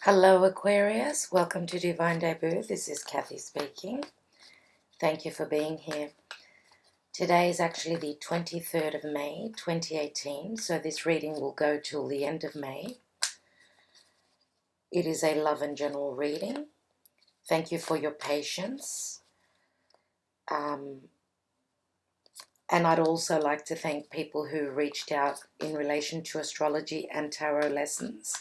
Hello Aquarius, welcome to Divine Debut. This is Kathy speaking. Thank you for being here. Today is actually the 23rd of May 2018, so this reading will go till the end of May. It is a love and general reading. Thank you for your patience. And I'd also like to thank people who reached out in relation to astrology and tarot lessons.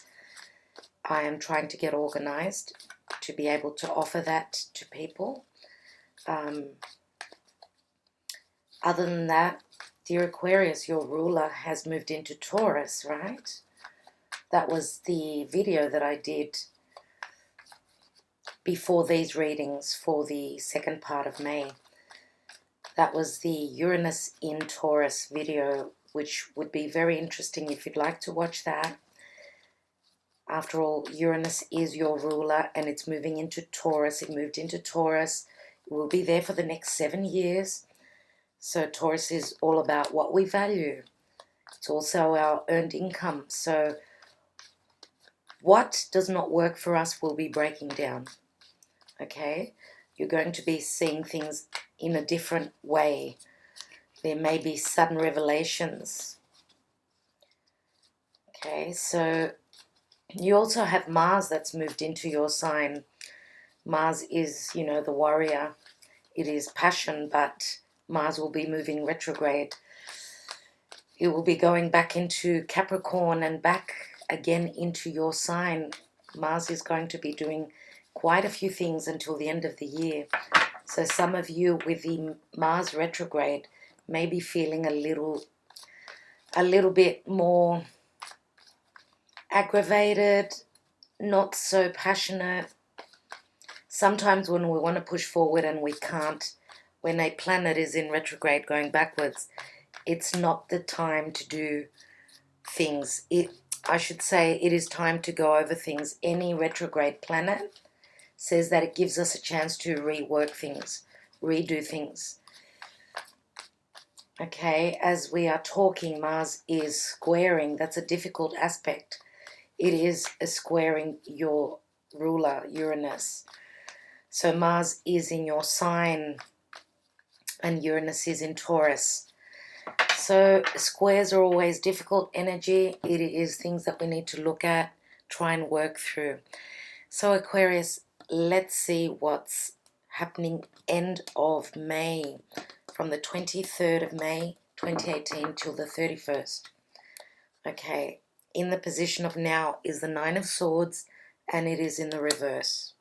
I am trying to get organized to be able to offer that to people. Other than that, dear Aquarius, your ruler has moved into Taurus, right? That was the video that I did before these readings for the second part of May. That was the Uranus in Taurus video, which would be very interesting if you'd like to watch that. After all, Uranus is your ruler and it's moving into Taurus. It moved into Taurus. It will be there for the next 7 years. So Taurus is all about what we value. It's also our earned income. So what does not work for us will be breaking down. Okay? You're going to be seeing things in a different way. There may be sudden revelations. Okay, so you also have Mars that's moved into your sign. Mars is, the warrior. It is passion, but Mars will be moving retrograde. It will be going back into Capricorn and back again into your sign. Mars is going to be doing quite a few things until the end of the year. So some of you with the Mars retrograde may be feeling a little bit more aggravated, not so passionate. Sometimes when we want to push forward and we can't, when a planet is in retrograde going backwards, it's not the time to do things. I should say it is time to go over things. Any retrograde planet says that it gives us a chance to rework things, redo things. Okay, as we are talking, Mars is squaring. That's a difficult aspect. It is squaring your ruler, Uranus. So Mars is in your sign and Uranus is in Taurus. So squares are always difficult energy. It is things that we need to look at, try and work through. So Aquarius, let's see what's happening end of May, from the 23rd of May 2018 till the 31st. Okay, in the position of now is the Nine of Swords, and it is in the reverse.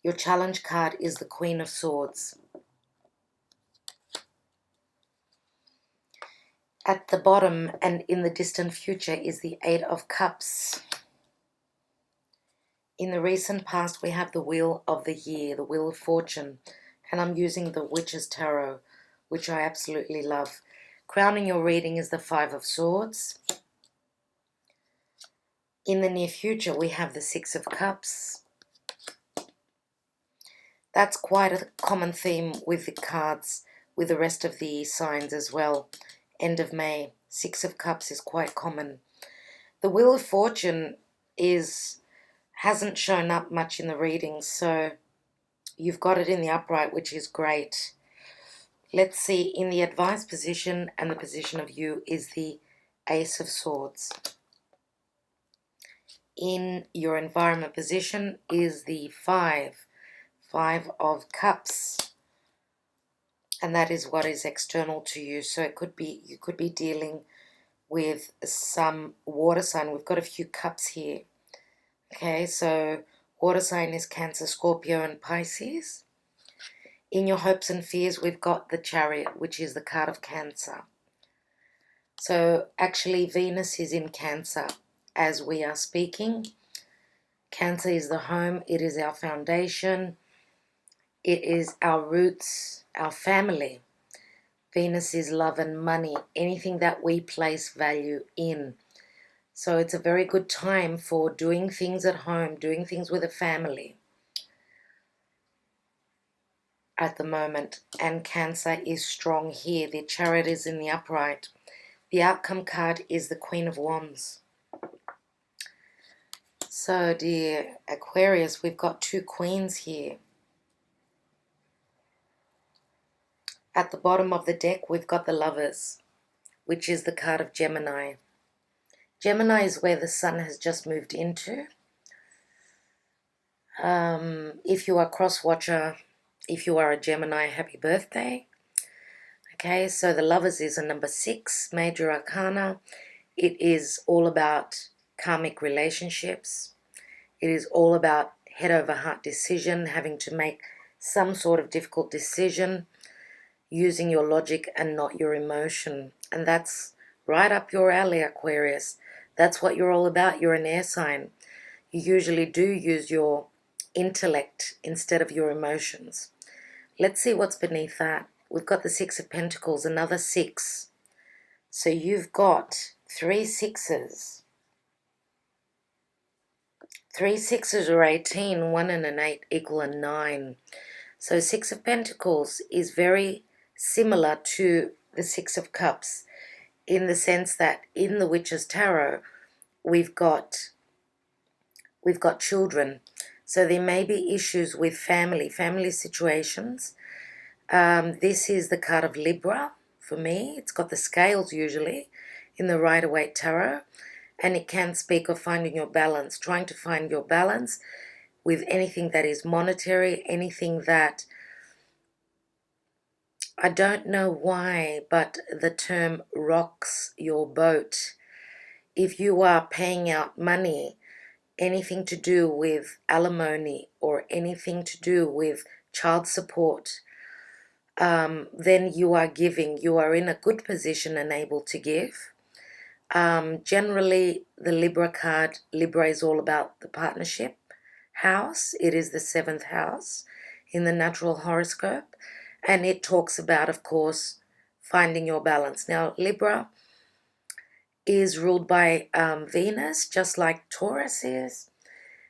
Your challenge card is the Queen of Swords. At the bottom and in the distant future is the Eight of Cups. In the recent past, we have the Wheel of the Year, the Wheel of Fortune, and I'm using the Witch's Tarot, which I absolutely love. Crowning your reading is the Five of Swords. In the near future, we have the Six of Cups. That's quite a common theme with the cards, with the rest of the signs as well. End of May, Six of Cups is quite common. The Wheel of Fortune hasn't shown up much in the readings, so you've got it in the upright, which is great. Let's see, in the advised position and the position of you is the Ace of Swords. In your environment position is the Five of Cups. And that is what is external to you. So you could be dealing with some water sign. We've got a few cups here. Okay, so water sign is Cancer, Scorpio, and Pisces. In your hopes and fears, we've got the Chariot, which is the card of Cancer. So actually, Venus is in Cancer as we are speaking. Cancer is the home. It is our foundation. It is our roots, our family. Venus is love and money, anything that we place value in. So it's a very good time for doing things at home, doing things with a family at the moment. And Cancer is strong here. The Chariot is in the upright. The outcome card is the Queen of Wands. So, dear Aquarius, we've got two queens here. At the bottom of the deck, we've got the Lovers, which is the card of Gemini. Gemini is where the sun has just moved into. If you are cross-watcher, if you are a Gemini, happy birthday. Okay, so the Lovers is a number 6, major arcana. It is all about karmic relationships. It is all about head over heart decision, having to make some sort of difficult decision, using your logic and not your emotion. And that's right up your alley, Aquarius. That's what you're all about. You're an air sign. You usually do use your intellect instead of your emotions. Let's see what's beneath that. We've got the 6 of Pentacles, another 6. So you've got 3 6s. 3 6s are 18, 1 and an 8 equal a 9. So 6 of Pentacles is very similar to the 6 of Cups in the sense that in the Witch's Tarot, we've got children. So there may be issues with family situations. This is the card of Libra for me. It's got the scales usually in the Rider-Waite Tarot, and it can speak of finding your balance, trying to find your balance with anything that is monetary, anything that, I don't know why, but the term rocks your boat. If you are paying out money, anything to do with alimony or anything to do with child support, then you are giving. You are in a good position and able to give. Generally, the Libra card, Libra is all about the partnership house. It is the 7th house in the natural horoscope. And it talks about, of course, finding your balance. Now, Libra is ruled by Venus, just like Taurus is.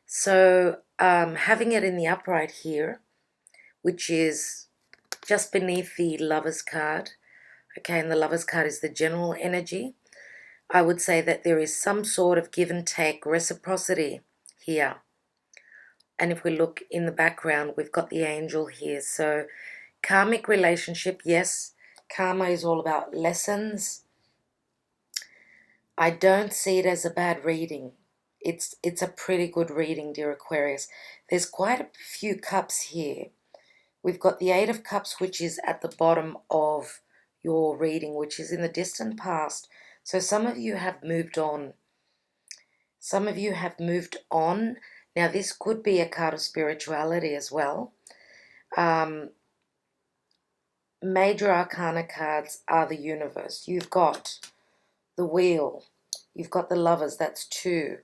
So having it in the upright here, which is just beneath the Lover's card, okay, and the Lover's card is the general energy, I would say that there is some sort of give and take, reciprocity here. And if we look in the background, we've got the angel here. So karmic relationship, yes, karma is all about lessons. I don't see it as a bad reading. It's a pretty good reading, dear Aquarius. There's quite a few cups here. We've got the 8 of Cups, which is at the bottom of your reading, which is in the distant past. So some of you have moved on. Some of you have moved on. Now, this could be a card of spirituality as well. Major arcana cards are the universe. You've got the Wheel. You've got the Lovers, that's 2.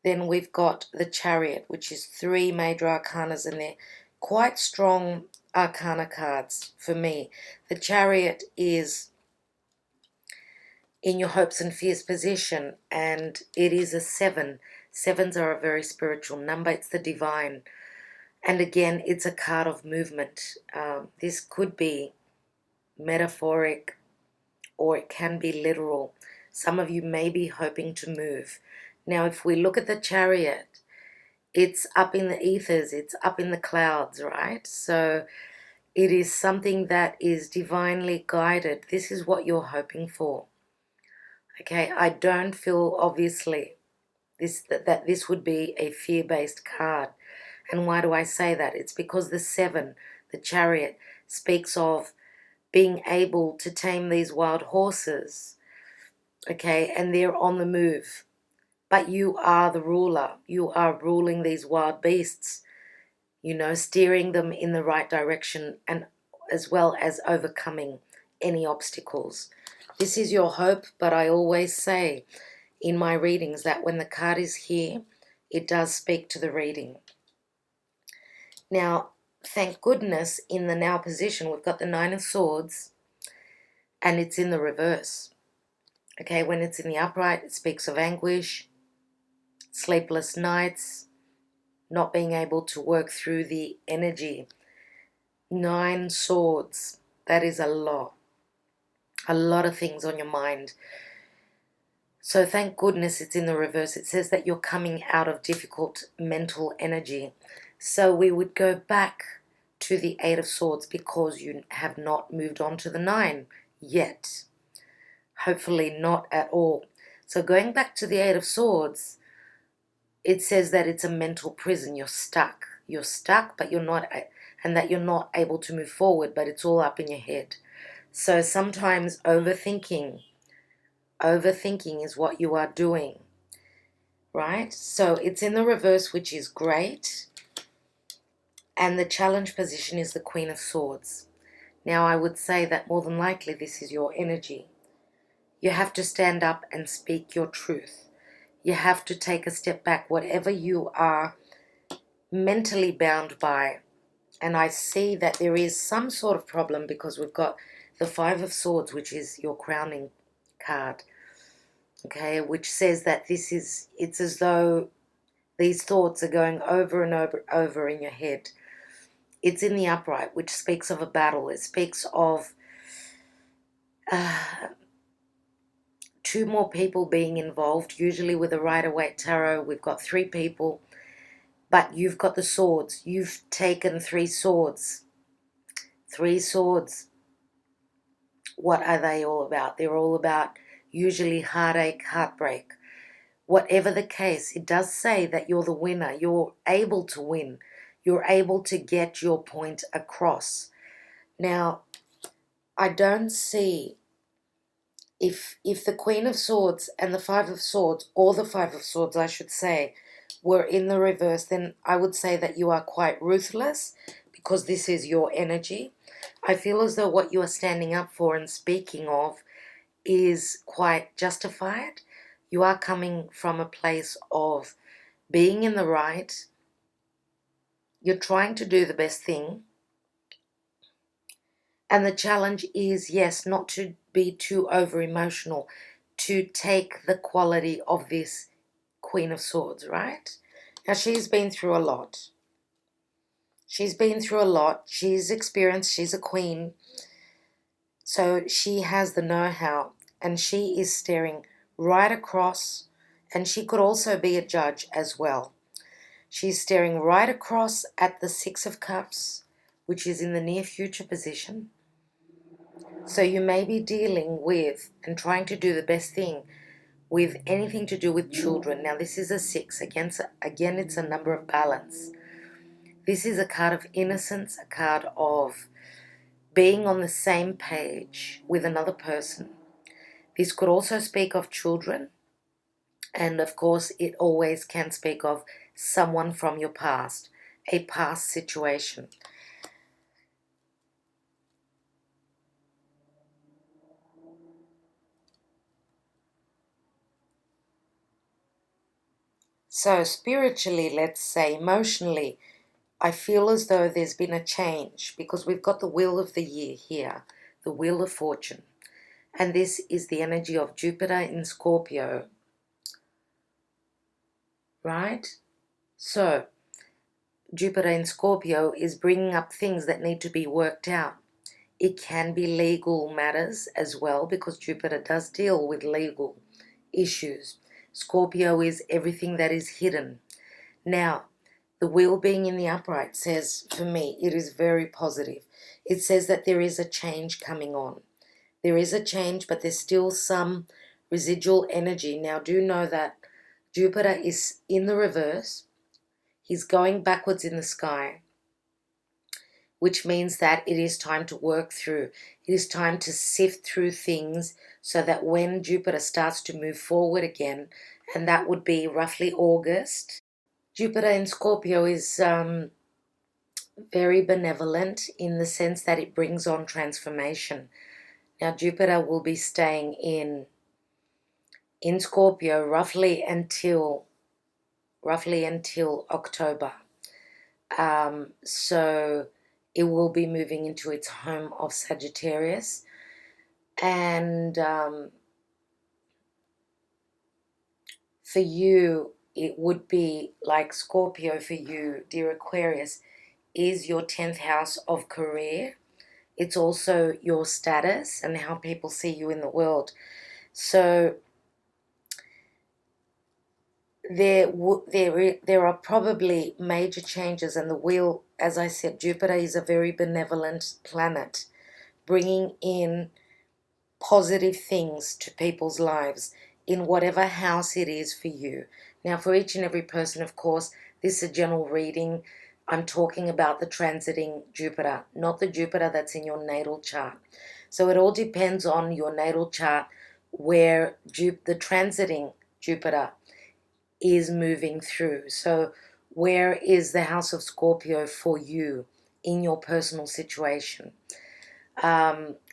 Then we've got the Chariot, which is 3 major arcanas in there. Quite strong arcana cards for me. The Chariot is in your hopes and fears position, and it is a 7. 7s are a very spiritual number. It's the divine. And again, it's a card of movement. This could be metaphoric or it can be literal. Some of you may be hoping to move. Now, if we look at the Chariot, it's up in the ethers, it's up in the clouds, right? So it is something that is divinely guided. This is what you're hoping for. Okay, I don't feel, obviously, that this would be a fear-based card. And why do I say that? It's because the 7, the Chariot, speaks of being able to tame these wild horses, okay, and they're on the move. But you are the ruler. You are ruling these wild beasts, you know, steering them in the right direction and as well as overcoming any obstacles. This is your hope, but I always say in my readings that when the card is here, it does speak to the reading. Now, thank goodness in the now position, we've got the 9 of Swords and it's in the reverse. Okay, when it's in the upright, it speaks of anguish, sleepless nights, not being able to work through the energy. 9 swords, that is a lot of things on your mind. So thank goodness it's in the reverse. It says that you're coming out of difficult mental energy. So we would go back to the Eight of Swords because you have not moved on to the Nine yet. Hopefully not at all. So going back to the Eight of Swords, it says that it's a mental prison. You're stuck. You're stuck, but you're not, and that you're not able to move forward, but it's all up in your head. So sometimes overthinking is what you are doing, right? So it's in the reverse, which is great. And the challenge position is the Queen of Swords. Now, I would say that more than likely this is your energy. You have to stand up and speak your truth. You have to take a step back, whatever you are mentally bound by. And I see that there is some sort of problem because we've got the Five of Swords, which is your crowning card, okay, which says that it's as though these thoughts are going over and over in your head. It's in the upright, which speaks of a battle. It speaks of two more people being involved. Usually with a Rider-Waite Tarot, we've got three people, but you've got the swords. You've taken three swords. Three swords. What are they all about? They're all about usually heartache, heartbreak. Whatever the case, it does say that you're the winner. You're able to win. You're able to get your point across. Now, I don't see if the Queen of Swords and the Five of Swords, or the Five of Swords, I should say, were in the reverse, then I would say that you are quite ruthless because this is your energy. I feel as though what you are standing up for and speaking of is quite justified. You are coming from a place of being in the right. You're trying to do the best thing. And the challenge is, yes, not to be too over-emotional, to take the quality of this Queen of Swords, right? Now, she's been through a lot. She's been through a lot. She's experienced. She's a queen. So she has the know-how, and she is staring right across, and she could also be a judge as well. She's staring right across at the Six of Cups, which is in the near future position. So you may be dealing with and trying to do the best thing with anything to do with children. Now, this is a 6. Again, it's a number of balance. This is a card of innocence, a card of being on the same page with another person. This could also speak of children. And, of course, it always can speak of someone from your past, a past situation. So spiritually, let's say, emotionally, I feel as though there's been a change because we've got the Wheel of the Year here, the Wheel of Fortune. And this is the energy of Jupiter in Scorpio, right? So Jupiter in Scorpio is bringing up things that need to be worked out. It can be legal matters as well because Jupiter does deal with legal issues. Scorpio is everything that is hidden. Now, the wheel being in the upright says, for me, it is very positive. It says that there is a change coming on. There is a change, but there's still some residual energy. Now, do know that Jupiter is in the reverse. He's going backwards in the sky, which means that it is time to work through. It is time to sift through things so that when Jupiter starts to move forward again, and that would be roughly August. Jupiter in Scorpio is very benevolent in the sense that it brings on transformation. Now, Jupiter will be staying in Scorpio roughly until October. So it will be moving into its home of Sagittarius. And for you, it would be like Scorpio for you, dear Aquarius, is your 10th house of career. It's also your status and how people see you in the world. So there are probably major changes, and the wheel, as I said, Jupiter is a very benevolent planet, bringing in positive things to people's lives in whatever house it is for you. Now, for each and every person, of course, this is a general reading. I'm talking about the transiting Jupiter, not the Jupiter that's in your natal chart. So it all depends on your natal chart where the transiting Jupiter is moving through. So where is the house of Scorpio for you in your personal situation?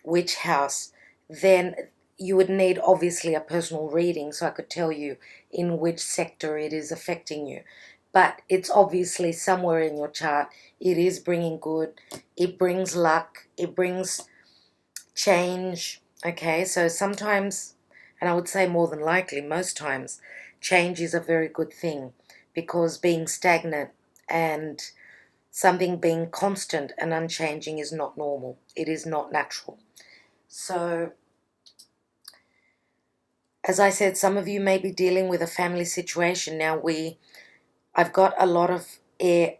Which house? Then you would need obviously a personal reading so I could tell you in which sector it is affecting you. But it's obviously somewhere in your chart. It is bringing good. It brings luck. It brings change. Okay, so sometimes, and I would say more than likely, most times, change is a very good thing, because being stagnant and something being constant and unchanging is not normal. It is not natural. So, as I said, some of you may be dealing with a family situation. Now I've got a lot of air.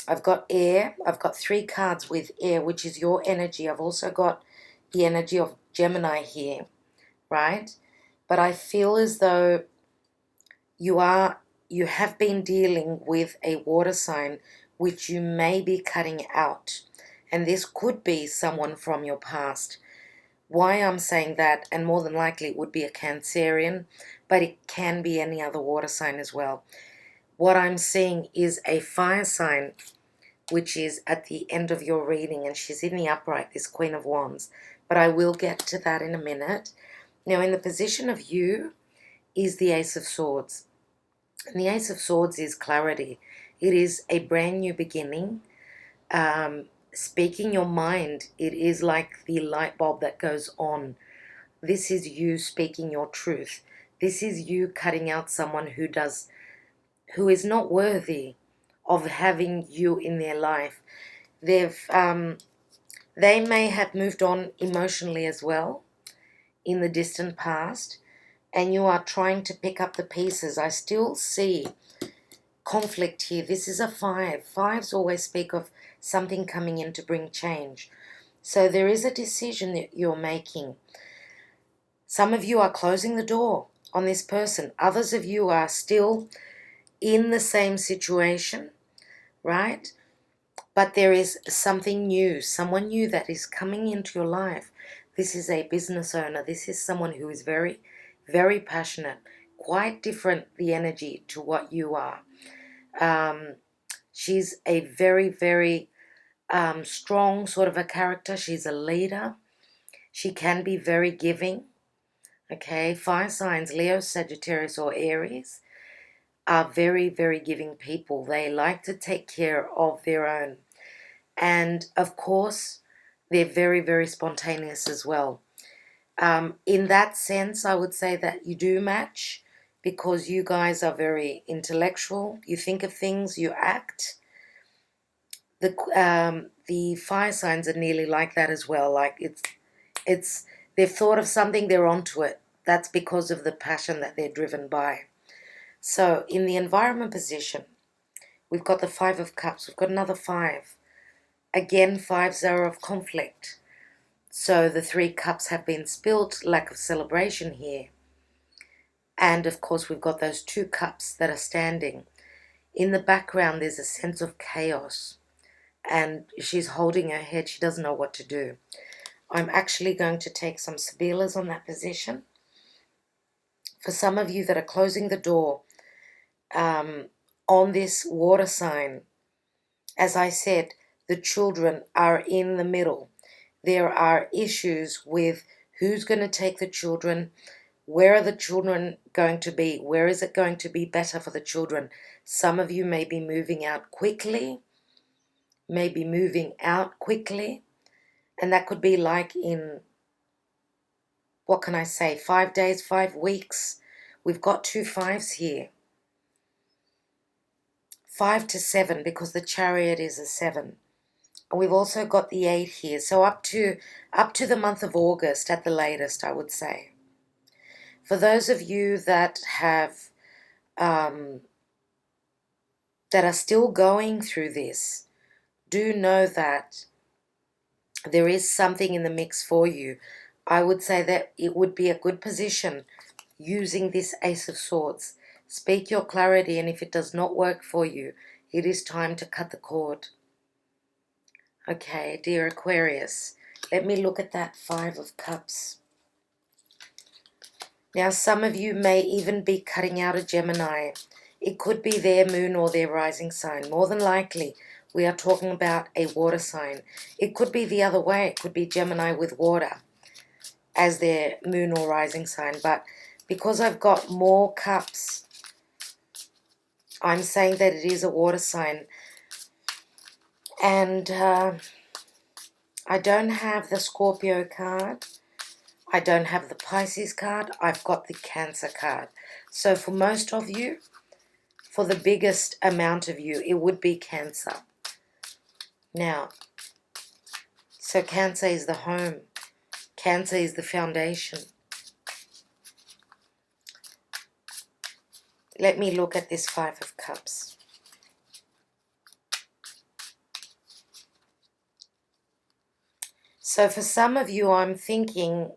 I've got air. I've got 3 cards with air, which is your energy. I've also got the energy of Gemini here, right? But I feel as though you have been dealing with a water sign which you may be cutting out. And this could be someone from your past. Why I'm saying that, and more than likely it would be a Cancerian, but it can be any other water sign as well. What I'm seeing is a fire sign, which is at the end of your reading, and she's in the upright, this Queen of Wands. But I will get to that in a minute. Now, in the position of you is the Ace of Swords. And the Ace of Swords is clarity. It is a brand new beginning. Speaking your mind, it is like the light bulb that goes on. This is you speaking your truth. This is you cutting out someone who is not worthy of having you in their life. They may have moved on emotionally as well in the distant past, and you are trying to pick up the pieces. I still see conflict here. This is a 5. 5s always speak of something coming in to bring change. So there is a decision that you're making. Some of you are closing the door on this person. Others of you are still in the same situation, right? But there is something new, someone new that is coming into your life. This is a business owner. This is someone who is very, very passionate, quite different, the energy, to what you are. She's a very, very strong sort of a character. She's a leader. She can be very giving. Okay, fire signs, Leo, Sagittarius, or Aries, are very, very giving people. They like to take care of their own. And of course, they're very, very spontaneous as well. In that sense, I would say that you do match, because you guys are very intellectual. You think of things, you act. The fire signs are nearly like that as well. Like they've thought of something, they're onto it. That's because of the passion that they're driven by. So in the environment position, we've got the 5 of Cups. We've got another 5. Again, 5s are of conflict. So the 3 cups have been spilt, lack of celebration here. And of course, we've got those 2 cups that are standing. In the background, there's a sense of chaos. And she's holding her head. She doesn't know what to do. I'm actually going to take some Sibilas on that position. For some of you that are closing the door on this water sign, as I said, the children are in the middle. There are issues with who's going to take the children, where are the children going to be, where is it going to be better for the children. Some of you may be moving out quickly, and that could be like in, what can I say, 5 days, 5 weeks. We've got 2 5s here. 5 to 7, because the Chariot is a 7. And we've also got the 8 here. So up to the month of August at the latest, I would say. For those of you that have that are still going through this, do know that there is something in the mix for you. I would say that it would be a good position using this Ace of Swords. Speak your clarity, and if it does not work for you, it is time to cut the cord. Okay, dear Aquarius, let me look at that Five of Cups. Now, some of you may even be cutting out a Gemini. It could be their moon or their rising sign. More than likely, we are talking about a water sign. It could be the other way. It could be Gemini with water as their moon or rising sign. But because I've got more cups, I'm saying that it is a water sign. And I don't have the Scorpio card. I don't have the Pisces card. I've got the Cancer card. So for most of you, for the biggest amount of you, it would be Cancer. Now, so Cancer is the home. Cancer is the foundation. Let me look at this Five of Cups. So for some of you, I'm thinking,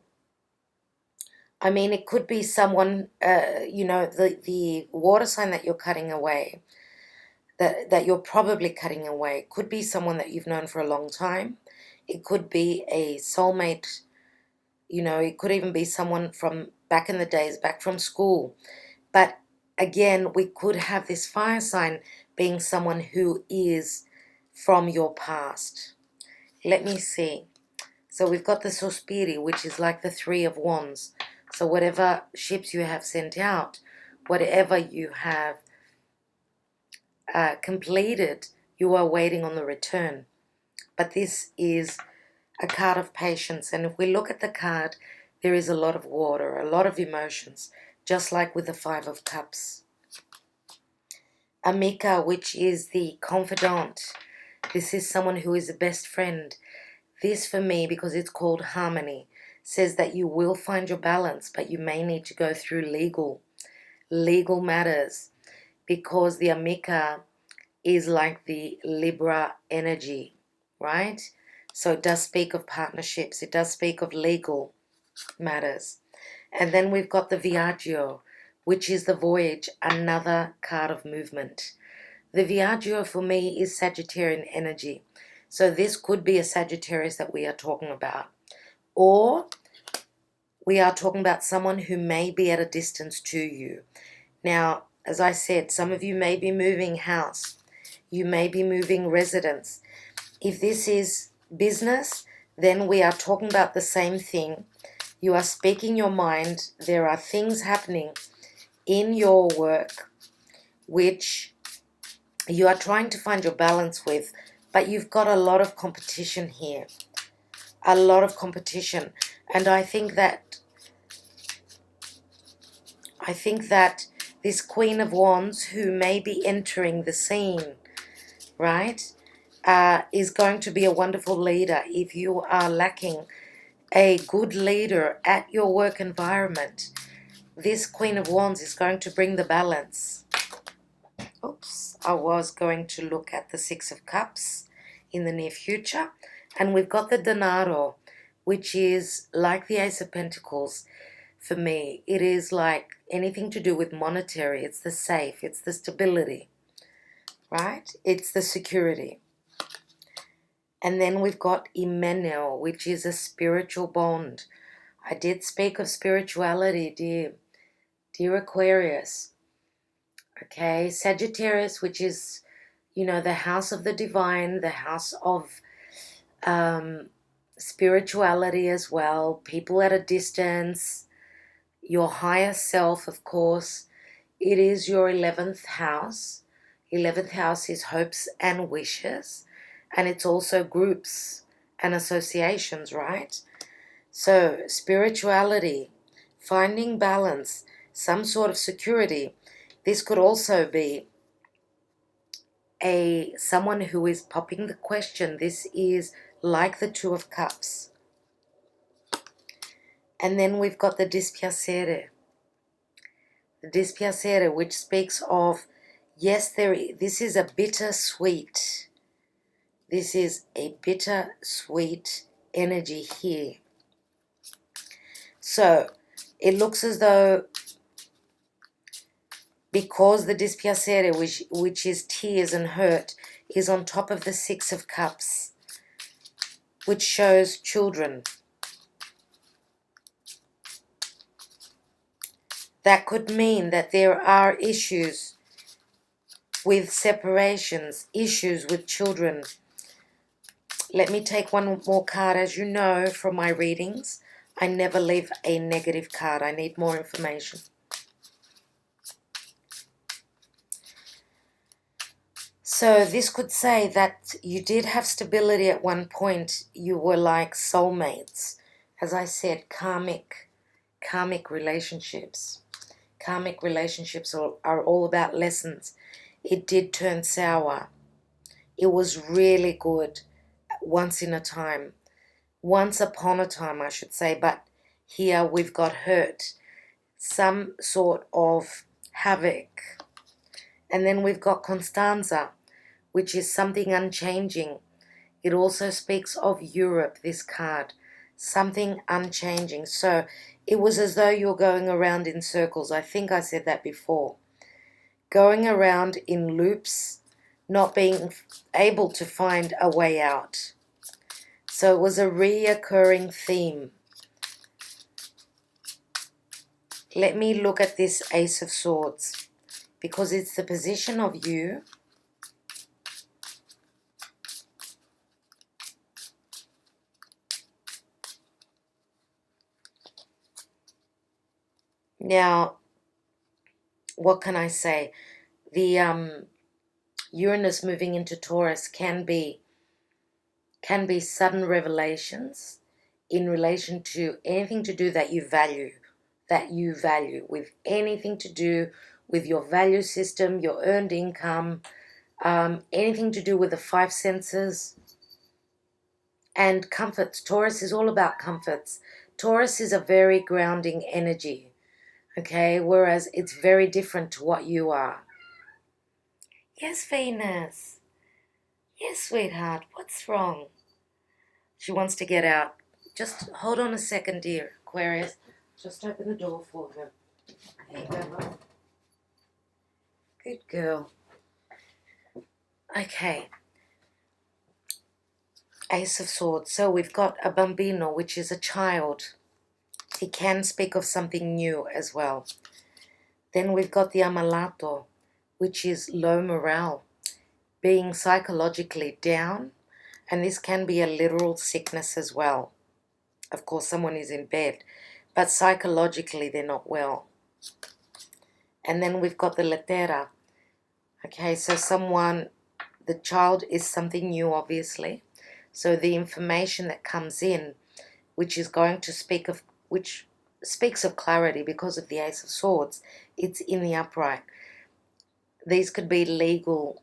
I mean, it could be someone, you know, the water sign that you're cutting away, that you're probably cutting away, could be someone that you've known for a long time. It could be a soulmate, you know, it could even be someone from back in the days, back from school. But again, we could have this fire sign being someone who is from your past. Let me see. So we've got the Sospiri, which is like the Three of Wands. So whatever ships you have sent out, whatever you have completed, you are waiting on the return. But this is a card of patience. And if we look at the card, there is a lot of water, a lot of emotions, just like with the Five of Cups. Amica, which is the confidant. This is someone who is a best friend. This for me, because it's called harmony, says that you will find your balance, but you may need to go through legal matters, because the Amica is like the Libra energy, right? So it does speak of partnerships. It does speak of legal matters. And then we've got the Viaggio, which is the voyage, another card of movement. The Viaggio for me is Sagittarian energy. So this could be a Sagittarius that we are talking about. Or we are talking about someone who may be at a distance to you. Now, as I said, some of you may be moving house. You may be moving residence. If this is business, then we are talking about the same thing. You are speaking your mind. There are things happening in your work which you are trying to find your balance with, but you've got a lot of competition here. A lot of competition. And I think that this Queen of Wands, who may be entering the scene, right, is going to be a wonderful leader. If you are lacking a good leader at your work environment, this Queen of Wands is going to bring the balance. Oops, I was going to look at the Six of Cups in the near future. And we've got the Denaro, which is like the Ace of Pentacles. For me, it is like anything to do with monetary. It's the safe, it's the stability, right? It's the security. And then we've got Emmanuel, which is a spiritual bond. I did speak of spirituality, dear Aquarius. Okay, Sagittarius, which is, you know, the house of the divine, the house of spirituality as well, people at a distance, your higher self, of course. It is your 11th house. 11th house is hopes and wishes, and it's also groups and associations, right? So spirituality, finding balance, some sort of security. This could also be someone who is popping the question. This is like the Two of Cups. And then we've got the Dispiacere. the dispiacere, which speaks of, yes, this is a bittersweet. This is a bittersweet energy here. So it looks as though, because the dispiacere, which is tears and hurt, is on top of the Six of Cups, which shows children. That could mean that there are issues with separations, issues with children. Let me take one more card. As you know from my readings, I never leave a negative card. I need more information. So this could say that you did have stability at one point. You were like soulmates. As I said, karmic relationships. Karmic relationships are all about lessons. It did turn sour. It was really good once upon a time, I should say, but here we've got hurt, some sort of havoc. And then we've got Constanza, which is something unchanging. It also speaks of Europe, this card, something unchanging. So it was as though you're going around in circles. I think I said that before. Going around in loops, not being able to find a way out. So it was a reoccurring theme. Let me look at this Ace of Swords, because it's the position of you. Now, what can I say? The Uranus moving into Taurus can be sudden revelations in relation to anything to do that you value, with anything to do with your value system, your earned income, anything to do with the five senses and comforts. Taurus is all about comforts. Taurus is a very grounding energy, okay, whereas it's very different to what you are. Yes, Venus. Yes, sweetheart, what's wrong? She wants to get out. Just hold on a second, dear Aquarius. Just open the door for her. There you go, love. Good girl. Okay. Ace of Swords. So we've got a bambino, which is a child. It can speak of something new as well. Then we've got the ammalato, which is low morale, being psychologically down. And this can be a literal sickness as well. Of course, someone is in bed, but psychologically they're not well. And then we've got the letera. Okay, so the child is something new, obviously. So the information that comes in, which speaks of clarity because of the Ace of Swords, it's in the upright. These could be legal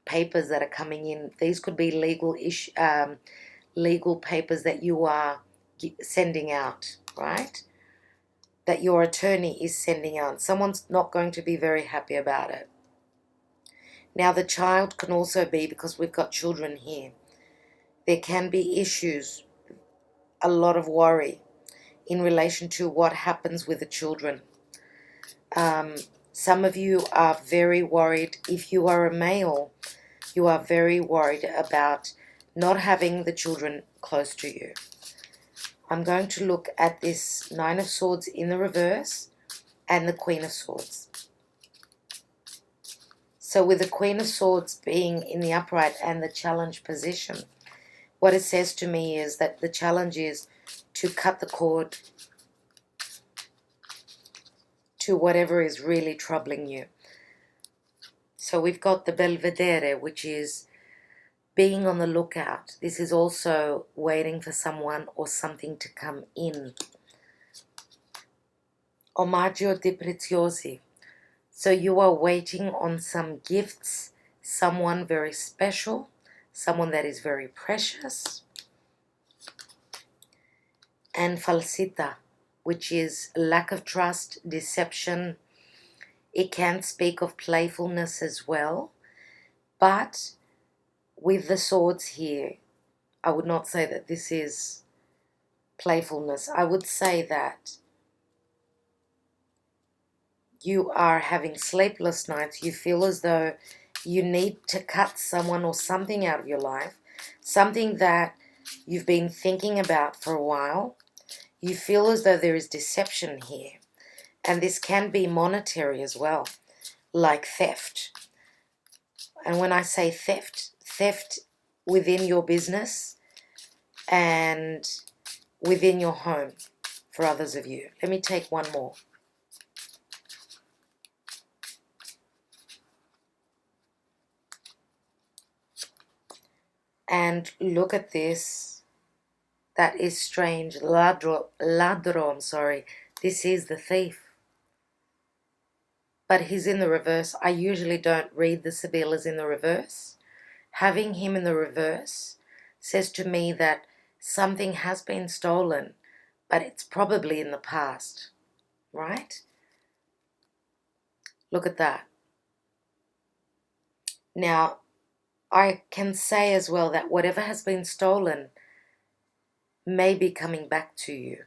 papers that are coming in. These could be legal papers that you are sending out, right? That your attorney is sending out. Someone's not going to be very happy about it. Now the child can also be, because we've got children here, there can be issues, a lot of worry in relation to what happens with the children. Some of you are very worried. If you are a male, you are very worried about not having the children close to you. I'm going to look at this Nine of Swords in the reverse and the Queen of Swords. So with the Queen of Swords being in the upright and the challenge position, what it says to me is that the challenge is to cut the cord to whatever is really troubling you. So we've got the Belvedere, which is being on the lookout. This is also waiting for someone or something to come in. Omaggio di Preziosi. So you are waiting on some gifts, someone very special, someone that is very precious. And Falsita, which is lack of trust, deception, It can speak of playfulness as well, but with the swords here, I would not say that this is playfulness. I would say that you are having sleepless nights. You feel as though you need to cut someone or something out of your life, something that you've been thinking about for a while. You feel as though there is deception here. And this can be monetary as well, like theft. And when I say theft, theft within your business and within your home for others of you. Let me take one more. And look at this. That is strange. Ladron, sorry. This is the thief. But he's in the reverse. I usually don't read the Sibilas in the reverse. Having him in the reverse says to me that something has been stolen, but it's probably in the past, right? Look at that. Now, I can say as well that whatever has been stolen may be coming back to you.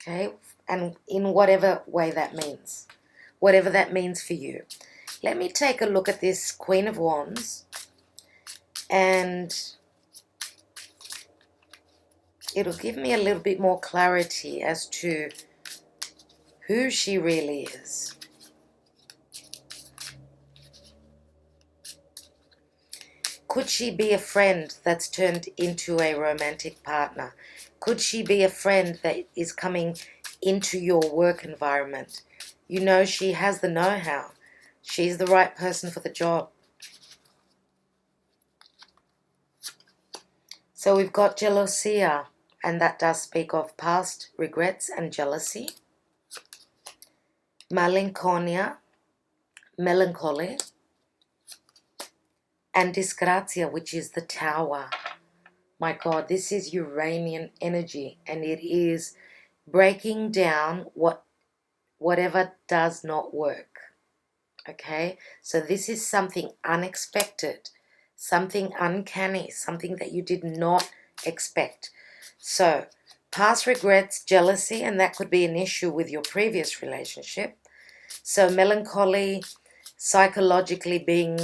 Okay? And in whatever way that means. Whatever that means for you. Let me take a look at this Queen of Wands. And it'll give me a little bit more clarity as to who she really is. Could she be a friend that's turned into a romantic partner? Could she be a friend that is coming into your work environment? You know, she has the know-how. She's the right person for the job. So we've got gelosia, and that does speak of past regrets and jealousy. Malinconia, melancholy. And disgrazia, which is the tower. My God, this is Uranian energy, and it is breaking down whatever does not work. Okay, so this is something unexpected, something uncanny, something that you did not expect. So past regrets, jealousy, and that could be an issue with your previous relationship. So melancholy, psychologically being,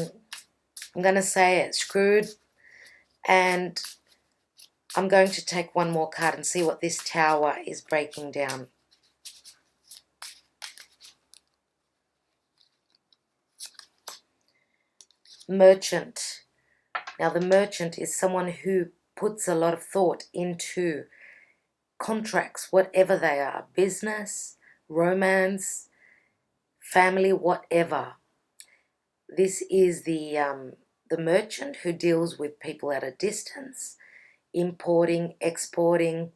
I'm going to say it, screwed. And I'm going to take one more card and see what this tower is breaking down. Merchant. Now the merchant is someone who puts a lot of thought into contracts, whatever they are, business, romance, family, whatever. This is the merchant who deals with people at a distance, importing, exporting.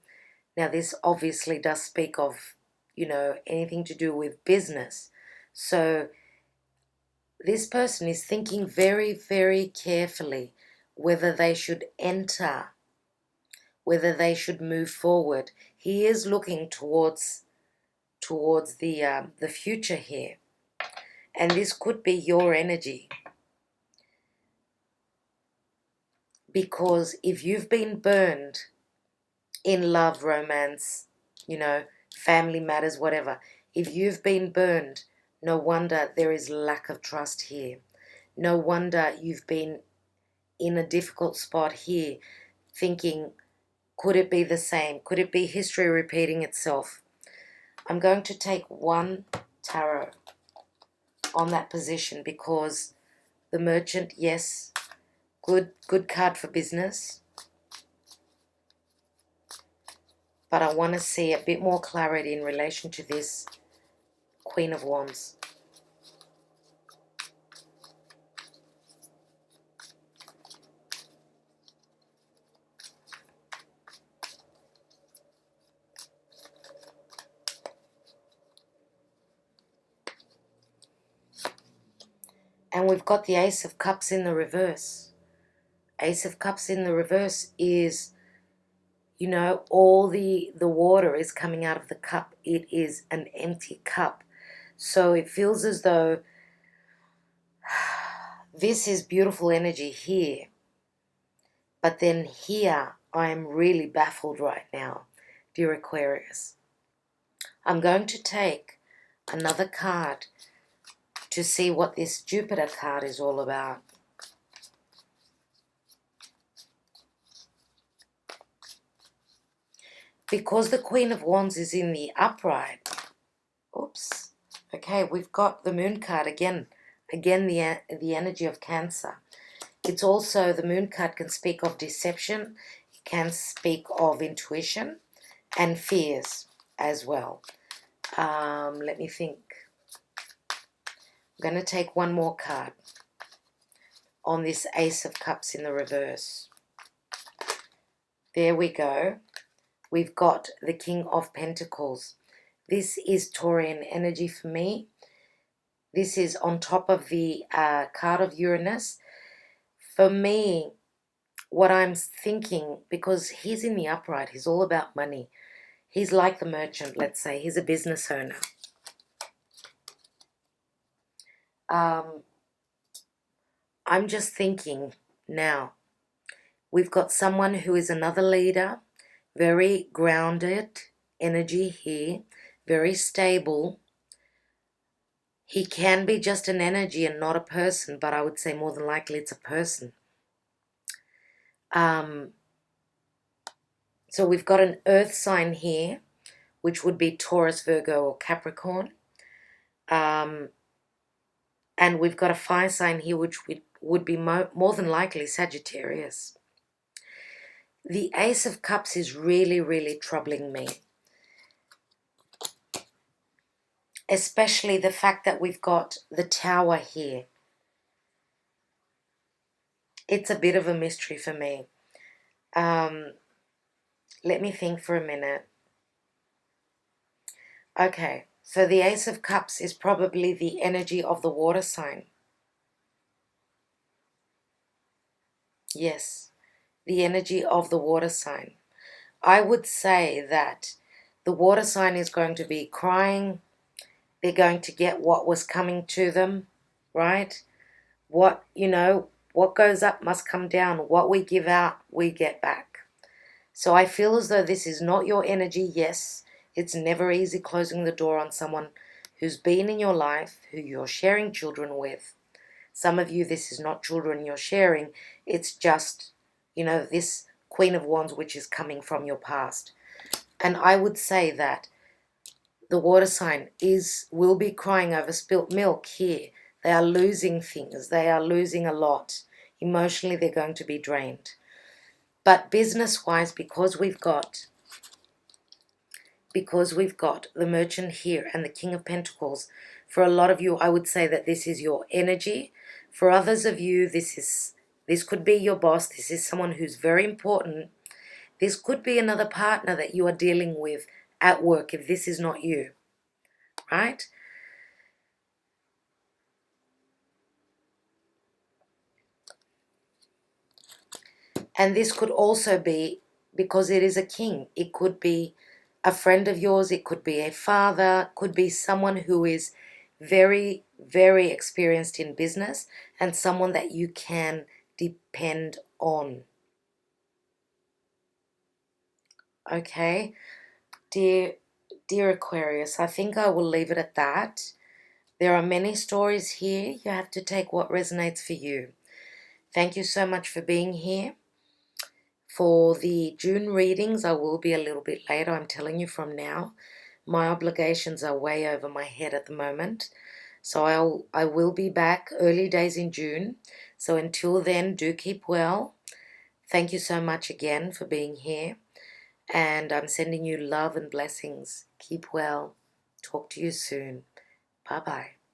Now this obviously does speak of, you know, anything to do with business. So this person is thinking very, very carefully whether they should enter, whether they should move forward. He is looking towards the future here. And this could be your energy. Because if you've been burned in love, romance, you know, family matters, whatever, if you've been burned, no wonder there is lack of trust here. No wonder you've been in a difficult spot here, thinking, could it be the same? Could it be history repeating itself? I'm going to take one tarot on that position because the merchant, yes, good card for business. But I want to see a bit more clarity in relation to this Queen of Wands. And we've got the Ace of Cups in the reverse. Ace of Cups in the reverse is, you know, all the water is coming out of the cup. It is an empty cup. So it feels as though this is beautiful energy here, but then here I am really baffled right now, dear Aquarius. I'm going to take another card to see what this Jupiter card is all about. Because the Queen of Wands is in the upright. Oops. Okay, we've got the Moon card again. Again, the energy of Cancer. It's also, the Moon card can speak of deception. It can speak of intuition and fears as well. Let me think. I'm going to take one more card on this Ace of Cups in the reverse. There we go. We've got the King of Pentacles. This is Taurian energy for me. This is on top of the card of Uranus. For me, what I'm thinking, because he's in the upright, he's all about money. He's like the merchant, let's say. He's a business owner. I'm just thinking now, we've got someone who is another leader, very grounded energy here, very stable. He can be just an energy and not a person, but I would say more than likely it's a person. So we've got an earth sign here, which would be Taurus, Virgo, or Capricorn. And we've got a fire sign here, which would be more than likely Sagittarius. The Ace of Cups is really, really troubling me. Especially the fact that we've got the Tower here. It's a bit of a mystery for me. Let me think for a minute. Okay, so the Ace of Cups is probably the energy of the water sign. Yes, the energy of the water sign. I would say that the water sign is going to be crying. They're going to get what was coming to them, right? What goes up must come down. What we give out, we get back. So I feel as though this is not your energy. Yes, it's never easy closing the door on someone who's been in your life, who you're sharing children with. Some of you, this is not children you're sharing. It's just, this Queen of Wands, which is coming from your past. And I would say that the water sign will be crying over spilt milk here. They are losing things. They are losing a lot. Emotionally, they're going to be drained. But business-wise, because we've got the Merchant here and the King of Pentacles, for a lot of you, I would say that this is your energy. For others of you, this could be your boss. This is someone who's very important. This could be another partner that you are dealing with at work if this is not you, right? And this could also be, because it is a king, it could be a friend of yours, it could be a father, could be someone who is very, very experienced in business and someone that you can depend on. Okay, dear Aquarius, I think I will leave it at that. There are many stories here. You have to take what resonates for you. Thank you so much for being here. For the June readings, I will be a little bit later, I'm telling you from now. My obligations are way over my head at the moment. So I will be back early days in June. So until then, do keep well. Thank you so much again for being here. And I'm sending you love and blessings. Keep well. Talk to you soon. Bye-bye.